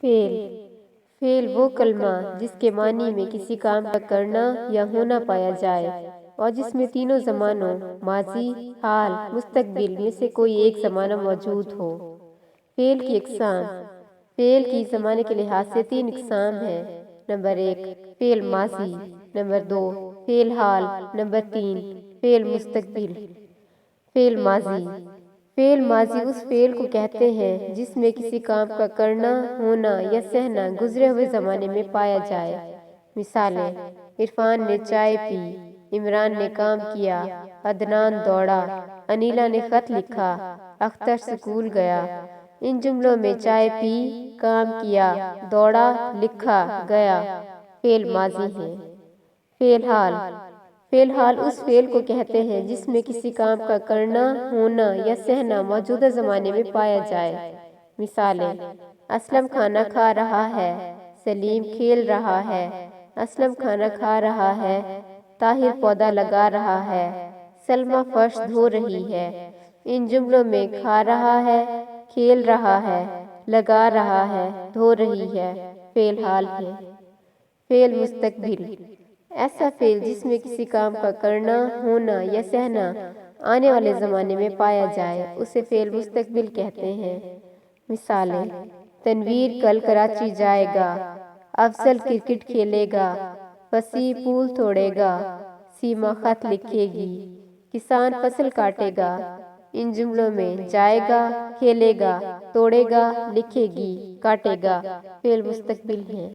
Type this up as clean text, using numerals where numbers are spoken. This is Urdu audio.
فعل فعل وہ کلمہ جس کے معنی میں کسی کام کا کرنا یا ہونا پایا جائے اور جس میں تینوں زمانوں ماضی، حال، مستقبل میں سے کوئی ایک زمانہ موجود ہو۔ فعل کی اقسام۔ فعل کی زمانے کے لحاظ سے 3 اقسام ہیں۔ نمبر 1 فعل ماضی، نمبر 2 فعل حال، نمبر 3 فعل مستقبل۔ فعل ماضی فعل ماضی اس فعل کو کہتے ہیں جس میں کسی کام کا کرنا، ہونا یا سہنا گزرے ہوئے زمانے میں پایا جائے۔ مثالیں: عرفان نے چائے پی، عمران نے کام کیا، عدنان دوڑا، انیلا نے خط لکھا، اختر سکول گیا۔ ان جملوں میں چائے پی، کام کیا، دوڑا، لکھا، گیا فعل ماضی ہیں۔ فعل حال فعل حال اس فعل کو کہتے ہیں جس میں کسی کام کا کرنا، ہونا یا سہنا موجودہ زمانے میں پایا جائے۔ مثالیں: اسلم کھانا کھا رہا ہے، سلیم کھیل رہا ہے، اسلم کھانا کھا رہا ہے، طاہر پودا لگا رہا ہے، سلمیٰ فرش دھو رہی ہے۔ ان جملوں میں کھا رہا ہے، کھیل رہا ہے، لگا رہا ہے، دھو رہی ہے فعل حال ہے۔ فعل مستقبل ایسا فعل جس میں کسی کام کا کرنا، ہونا یا سہنا آنے والے زمانے میں پایا جائے اسے فعل مستقبل کہتے ہیں۔ مثالیں: تنویر کل کراچی جائے گا، افضل کرکٹ کھیلے گا، وسیع پھول توڑے گا، سیما خط لکھے گی، کسان فصل کاٹے گا۔ ان جملوں میں جائے گا، کھیلے گا، توڑے گا، لکھے گی، کاٹے گا فعل مستقبل ہیں۔